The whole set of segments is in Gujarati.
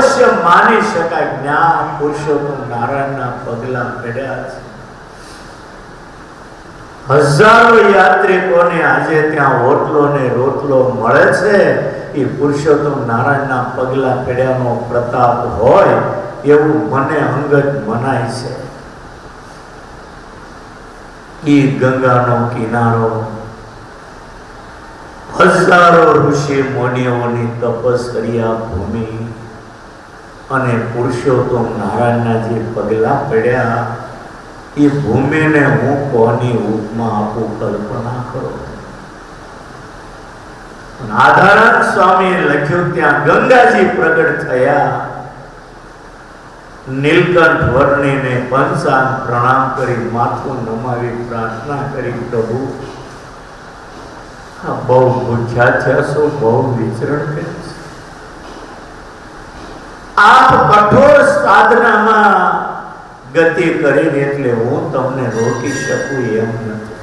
અવશ્ય માની શકાય જ્ઞાન પુરુષોત્તમ નારાયણના પગલા પડ્યા છે. હજારો યાત્રિકોને આજે ત્યાં ઓટલો ને રોટલો મળે છે. એ પુરુષોત્તમ નારાયણના પગલા પડ્યાનો પ્રતાપ હોય એવું મને અંગત મનાય છે. એ ગંગાનો કિનારો, હજારો ઋષિ મુનિઓની તપસ્યા ભૂમિ અને પુરુષોત્તમ નારાયણના જે પગલા પડ્યા એ ભૂમિને હું કોની ઉપમા આપું, કલ્પના કરો. આધારાનંદ સ્વામીએ લખ્યું ત્યાં ગંગાજી પ્રગટ થયા. નીલકંઠ વર્ણીને પંચાંગ પ્રણામ કરી માથું નમાવી પ્રાર્થના કરી, પ્રભુ બહુ ભૂખ્યા થયા છો, બહુ વિચરણ કરે છે. આપ કઠોર સાધનામાં ગતિ કરીને એટલે હું તમને રોકી શકું એમ નથી,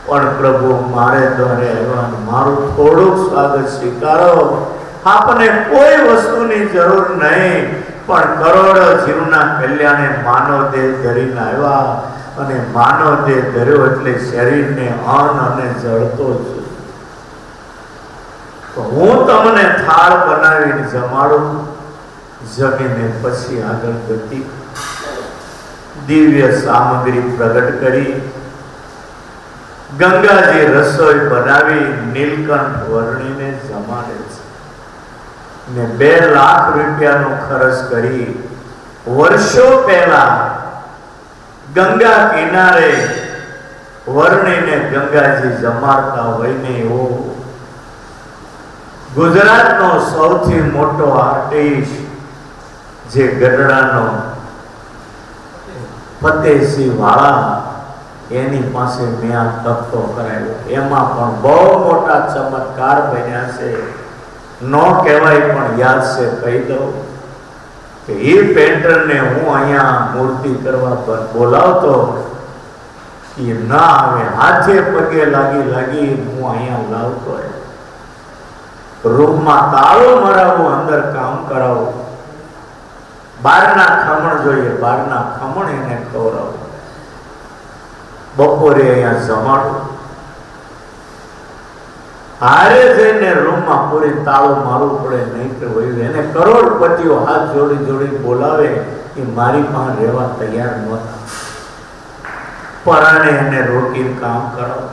પણ પ્રભુ મારે દ્વારે આવ્યા, મારું થોડુંક સ્વાગત સ્વીકારો. આપને કોઈ વસ્તુની જરૂર નહીં, પણ કરોડો જીવના કલ્યાણે માનવ દેહ ધરીને આવ્યા, અને માનવ દેહ ધર્યો એટલે શરીરને અન્ન અને જળતો છું. તો હું તમને થાળ બનાવીને જમાડું, જમીને પછી આગળ ગતિ. દિવ્ય સામગ્રી પ્રગટ કરી ગંગાજી રસોઈ બનાવી નીલકંઠ વર્ણીને જમાડે છે. ને 2 લાખ રૂપિયાનો ખર્ચ કરી વર્ષો પહેલા ગંગા કિનારે વર્ણીને ગંગાજી જમાડતા હોય ને એવો ગુજરાતનો સૌથી મોટો આર્ટિસ્ટ જે ગઢડાનો ફતેહસિંહ વાળા, એની પાસે મેં આ તકતો કરાવ્યો. એમાં પણ બહુ મોટા ચમત્કાર બન્યા છે. નો કહેવાય પણ યાદ છે, કહી દઉં કે એ પેન્ટરને હું અહીંયા મૂર્તિ કરવા બોલાવતો, એ ના આવે, હાથે પગે લાગી હું અહીંયા લાવતો. રૂમમાં તાળો મરાવું, અંદર કામ કરાવું, બહારના ખમણ જોઈએ, બહારના ખમણ એને ખવડાવું, બપોરે અહીંયા જમાડું. હારે જઈને રૂમમાં પૂરી તાળું મારવું પડે, નહીં તો એને કરોડપતિઓ હાથ જોડી બોલાવે, એ મારી પાસે રહેવા તૈયાર નહોતા. પરાણે એને રોકીને કામ કરાવો.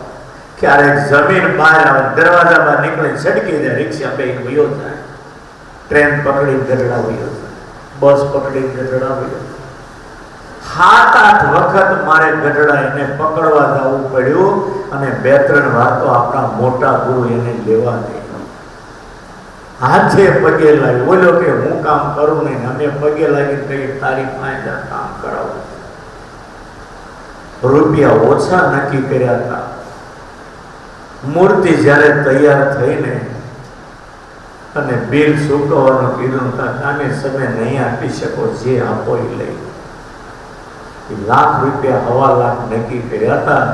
ક્યારેક જમીન બહાર આવે, દરવાજા બહાર નીકળે, છટકી જાય, રિક્ષા બે વયો જાય, ટ્રેન પકડી ગઢડા વયો જાય, બસ પકડી ગઢડા વયો. 7-8 વખત મારે ગઢડા એને પકડવા જવું પડ્યું, અને 2-3 વાર તો આપણા મોટા ગુરુ એને લેવા દે. હાથે પગે લાગી, બોલ્યો કે હું કામ કરું નહીં, અમે પગે લાગી કહીએ તારી પાસે કામ કરાવું. રૂપિયા ઓછા નક્કી કર્યા હતા. મૂર્તિ જ્યારે તૈયાર થઈને અને બિલ ચૂકવવાનું કીધું, આને સમય નહીં આપી શકો, જે આપો એ લઈ. લાખ રૂપિયા 1.25 લાખ નક્કી કર્યા હતા.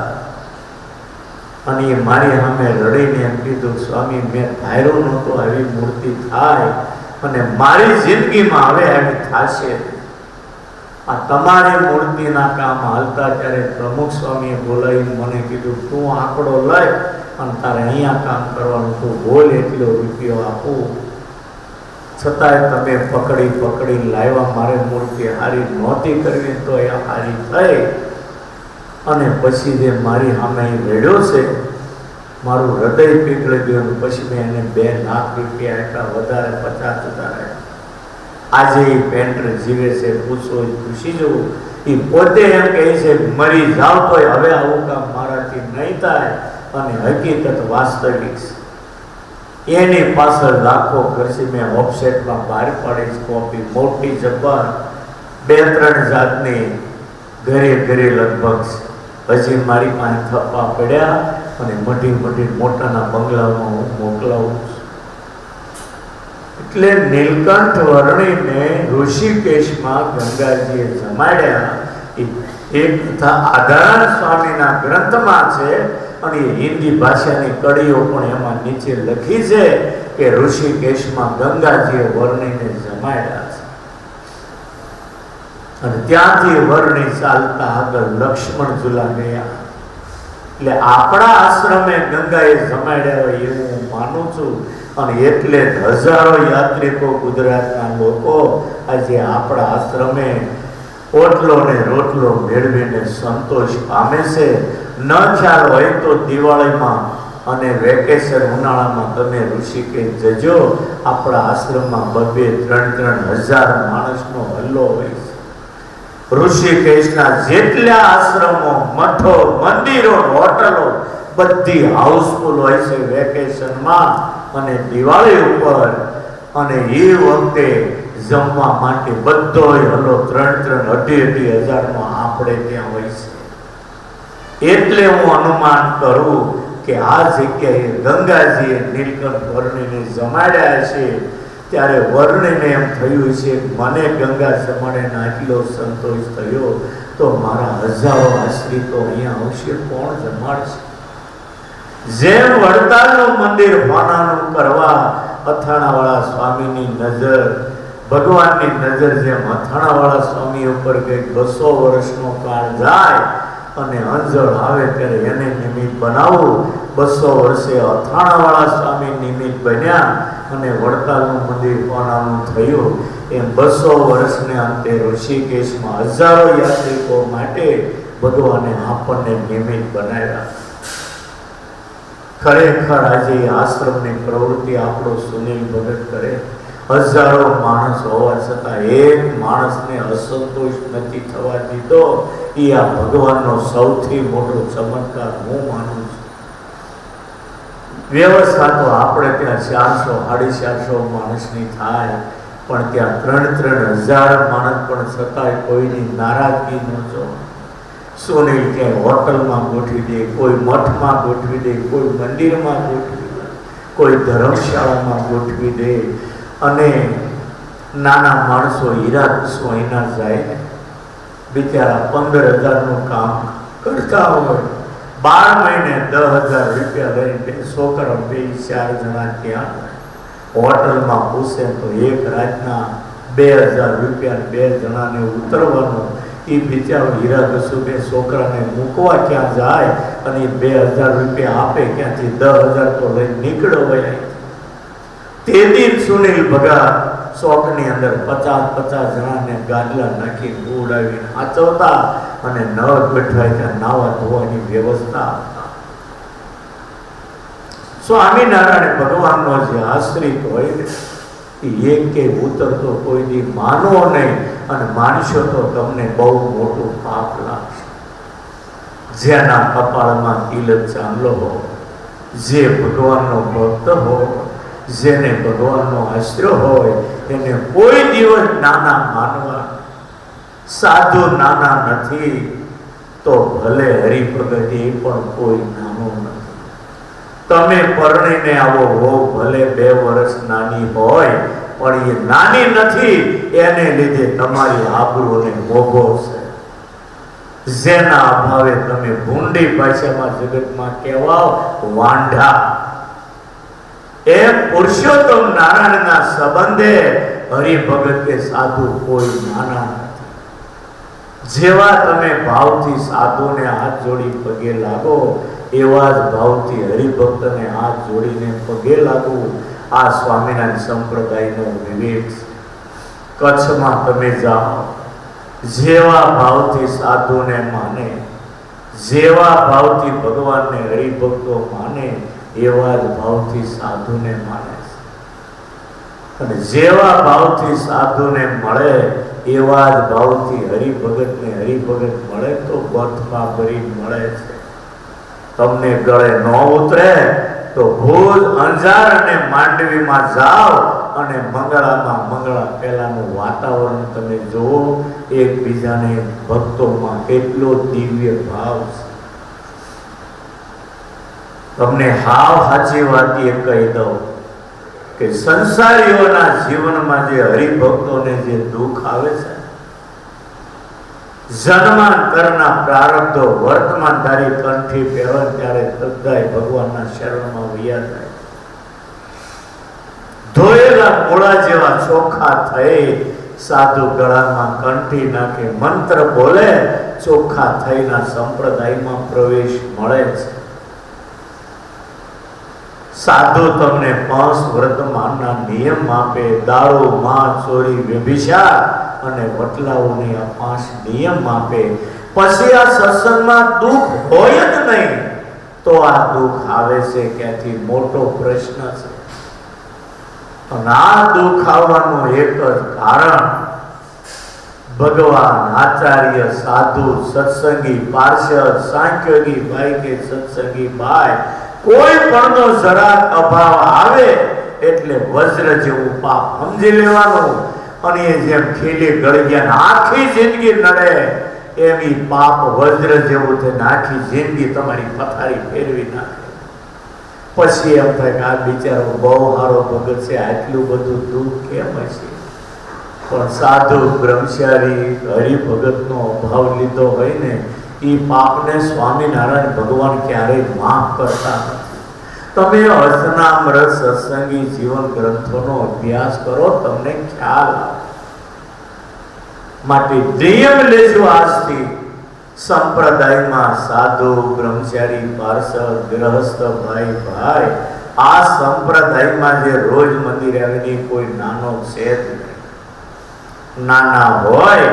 અને એ મારી સામે રડીને એમ કીધું, સ્વામી મેં ધાર્યું નહોતું આવી મૂર્તિ થાય, અને મારી જિંદગીમાં હવે આવી થશે. આ તમારી મૂર્તિના કામ હાલતા ત્યારે પ્રમુખ સ્વામીએ બોલાવી મને કીધું, તું આંકડો લઈ અને તારે અહીંયા કામ કરવાનું, તું બોલ એટલો રૂપિયો આપું. છતાંય તમે પકડી લાવ્યા. મારે મૂર્તિ હારી નહોતી કરવી તો એ હારી થઈ, અને પછી જે મારી સામે રેડ્યો છે, મારું હૃદય પીગળી ગયું. પછી મેં એને 2 લાખ રૂપિયા આપ્યા, વધારે 50,000 આપ્યા. આજે એ પેન્ટર જીવે છે, પૂછો પૂછી જવું. એ પોતે એમ કહે છે, મરી જાવ તો હવે આવું કામ મારાથી નહીં થાય, અને હકીકત વાસ્તવિક છે. એની પાછળ લાખો ખર્ચી મેં ઓફસેટમાં બહાર પાડી કોપી, મોટી જબ્બર 2-3 જાતની ઘરે લગભગ હજી મારી પાસે થપ્પા પડ્યા, અને મઢી મોટાના બંગલામાં હું મોકલાવું છું. એટલે નીલકંઠ વર્ણીને ઋષિકેશમાં ગંગાજીએ જમાડ્યા. એક કથા આધારાનંદ સ્વામીના ગ્રંથમાં છે, અને હિન્દી ભાષાની કડીઓ પણ એમાં નીચે લખી છે. કે ઋષિકેશમાં ગંગાજીએ વર્ણિને જમાડ્યા છે અને ત્યાંથી વર્ણિ ચાલતા આગળ લક્ષ્મણ ઝૂલા ગયા. એટલે આપણા આશ્રમે ગંગાએ જમાડ્યા હોય એવું હું માનું છું. અને એટલે હજારો યાત્રિકો ગુજરાતના લોકો આજે આપણા આશ્રમે ઓટલો ને રોટલો મેળવીને સંતોષ પામે છે. ન ખ્યાલ હોય તો દિવાળીમાં અને વેકેશન ઉનાળામાં તમે ઋષિકેશ જજો. આપણા આશ્રમમાં 2-3 માણસનો હલ્લો હોય છે. ઋષિકેશના જેટલા આશ્રમો, મઠો, મંદિરો, હોટલો બધી હાઉસફુલ હોય છે વેકેશનમાં અને દિવાળી ઉપર. અને એ વખતે જમવા માટે બધોય હલો 3-3, 2,500 આપણે ત્યાં હોય છે. એટલે હું અનુમાન કરું કે આ જગ્યાએ ગંગાજીએ નીલકંઠ વર્ણિને જમાડ્યા છે. ત્યારે વર્ણિને એમ થયું છે મને ગંગા જમાડે આટલો સંતોષ થયો તો મારા હજારો આશ્રિતો અહીંયા આવશે, કોણ જમાડશે? જેમ વડતાલનું મંદિર હોનાનું કરવા અથાણાવાળા સ્વામીની નજર, ભગવાનની નજર જેમ અથાણાવાળા સ્વામી ઉપર કંઈક 200 વર્ષનો કાળ જાય અને અંજળ આવે ત્યારે એને નિમિત્ત બનાવવું. 200 વર્ષે અથાણાવાળા સ્વામી નિમિત્ત બન્યા અને વડતાલનું મંદિર હોનાનું થયું. એમ 200 વર્ષને અંતે ઋષિકેશમાં હજારો યાત્રિકો માટે ભગવાને આપણને નિમિત્ત બનાવ્યા. ખરેખર આજે આશ્રમની પ્રવૃત્તિ આપણો સુનિલ ભગત કરે. હજારો માણસ હોવા છતાં એક માણસને અસંતોષ નથી થવા દીધો. એ આ ભગવાનનો સૌથી મોટો ચમત્કાર હું માનું છું. વ્યવસ્થા તો આપણે ત્યાં 400-450 માણસની થાય, પણ ત્યાં 3-3 હજાર માણસ પણ છતાંય કોઈની નારાજગી ન જોવા. સુનિલ ક્યાંય હોટલમાં ગોઠવી દે, કોઈ મઠમાં ગોઠવી દે, કોઈ મંદિરમાં ગોઠવી દે, કોઈ ધર્મશાળામાં ગોઠવી દે. અને નાના માણસો હીરાકુશો અહીંના જાય ને બિચારા 15,000નું કામ કરતા હોય, 12 મહિને 10,000 રૂપિયા લઈને છોકરા 2-4 જણા ત્યાં હોટલમાં પૂછે તો એક રાતના 2,000 રૂપિયા 2 જણાને ઉતરવાનું. એ બિચારો હીરાકુશો બે છોકરાને મૂકવા ક્યાં જાય અને 2,000 રૂપિયા આપે ક્યાંથી? 10,000 તો લઈને નીકળો હોય. તે દિન સુનિલ ભગત ચોકની અંદર 50-50 જણાને ગાદલા નાખી ઉડાવીને આચવતા અને નવ ગોઠવાય ત્યાં નાવા ધોવાની વ્યવસ્થા. સ્વામિનારાયણ ભગવાનનો જે આશ્રિત હોય ને એ એક કે ઉતરતો કોઈ દી માનો નહીં, અને માનશો તો તમને બહુ મોટું પાપ લાગશે. જેના કપાળમાં તિલક ચાંદલો હોય, જે ભગવાનનો ભક્ત હોય, જેને ભગવાનનો આશ્રય હોય, એને કોઈ દિવસ નાના માનવા. સાધુ નાના નથી તો ભલે હરિભગત એ પણ કોઈ નાનો નથી. તમે પરણીને આવો હો, ભલે 2 વર્ષ નાની હોય, પણ એ નાની નથી. એને લીધે તમારી આબરૂને મોભો છે. જેના અભાવે તમે ભૂંડી ભાષામાં જગતમાં કહેવાઓ વાંઢા. એમ પુરુષોત્તમ નારાયણના સંબંધે હરિભગત કે સાધુ કોઈ નાના નથી. જેવા તમે ભાવથી સાધુને હાથ જોડી પગે લાગો, એવા જ ભાવથી હરિભક્તને હાથ જોડીને પગે લાગવું. આ સ્વામિનારાયણ સંપ્રદાયનો વિવેક. કચ્છમાં તમે જાઓ, જેવા ભાવથી સાધુને માને, જેવા ભાવથી ભગવાનને હરિભક્તો માને, એવા જ ભાવથી સાધુને માને છે. અને જેવા ભાવથી સાધુને મળે, એવા જ ભાવથી હરિભગતને હરિભગત મળે તો બથમાં ભરી મળે છે. તમને ગળે ન ઉતરે તો ભુજ, અંજાર અને માંડવીમાં જાઓ અને મંગળા પહેલાનું વાતાવરણ તમે જુઓ. એકબીજાને ભક્તોમાં કેટલો દિવ્ય ભાવ છે. તમને હાવ સાચી વાત એ કહી દઉં કે સંસારીઓના જીવનમાં જે હરિભક્તોને જે દુઃખ આવે છે, જન્માંતરના પ્રારબ્ધો વર્તમાનધારી કંઠી પહેરવા ત્યારે તદ્દાય ભગવાનના શરણમાં વૈયા જાય. ધોયેલા મોળા જેવા ચોખ્ખા થઈ સાધુ ગળામાં કંઠી નાખે મંત્ર બોલે ચોખ્ખા થઈના સંપ્રદાયમાં પ્રવેશ મળે છે. સાધુ તમને 5 વર્તમાનના નિયમ આપે, દારૂ, માં, ચોરી, વ્યભિચાર અને વટલાઓની આ 5 નિયમ આપે. પછી આ સત્સંગમાં દુઃખ હોય જ નહીં તો આ દુઃખ આવે છે ક્યાંથી? મોટો પ્રશ્ન છે. અને આ દુઃખ આવવાનું એક જ કારણ ભગવાન, આચાર્ય, સાધુ, સત્સંગી, પાર્ષદ, સાંખ્યોગી ભાઈ કે સત્સંગી ભાઈ કોઈ પણનો જરાક અભાવ આવે એટલે વજ્ર જેવું પાપ સમજી લેવાનું. અને એ જેમ ખીલી ગળગ્યા આખી જિંદગી નડે એમ ઈ પાપ વજ્ર જેવું થઈને આખી જિંદગી તમારી પથારી ફેરવી નાખે. પછી એમ થાય કે આ બિચારો બહુ સારો ભગત છે, આટલું બધું દુઃખ કેમ હશે? પણ સાધુ, બ્રહ્મચારી, હરિભગતનો અભાવ લીધો હોય ને એ પાપને સ્વામિનારાયણ ભગવાન ક્યારેય માફ કરતા નથી. તમે અર્ચનામૃત સત્સંગી જીવન ગ્રંથોનો અભ્યાસ કરો, તમને ખ્યાલ આવે. માટે નિયમ લેજો આજથી. સંપ્રદાયમાં સાધુ, બ્રહ્મચારી, પાર્ષદ, ગ્રહસ્થ ભાઈ ભાઈ આ સંપ્રદાયમાં જે રોજ મંદિરે આવીને કોઈ નાનો છે જ નહીં. નાના હોય,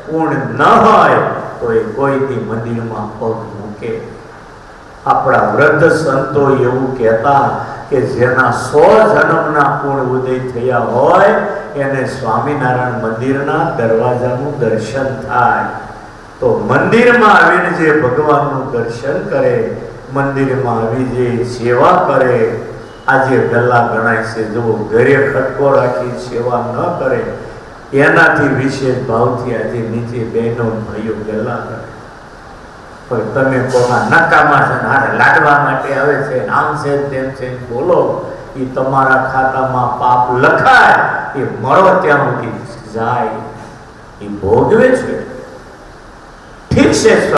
પૂર્ણ ન હોય તો એ કોઈથી મંદિરમાં પગ મૂકે. આપણા વૃદ્ધ સંતો એવું કહેતા કે જેના 100 જન્મના પૂર્ણ ઉદય થયા હોય એને સ્વામિનારાયણ મંદિરના દરવાજાનું દર્શન થાય. તો મંદિરમાં આવીને જે ભગવાનનું દર્શન કરે, મંદિરમાં આવી જે સેવા કરે, આજે ગલ્લા ગણાય છે. જો ઘરે ખટકો રાખી સેવા ન કરે એનાથી વિશેષ ભાવથી આજે નીચે બહેનો ભાઈઓ ગલ્લા કરે. પણ તમે કોના નકામા છે હારે લાડવા માટે આવે છે, આમ છે તેમ છે બોલો, એ તમારા ખાતામાં પાપ લખાય, એ મળો ત્યાં સુધી જાય, એ ભોગવે છે. ઠીક છે.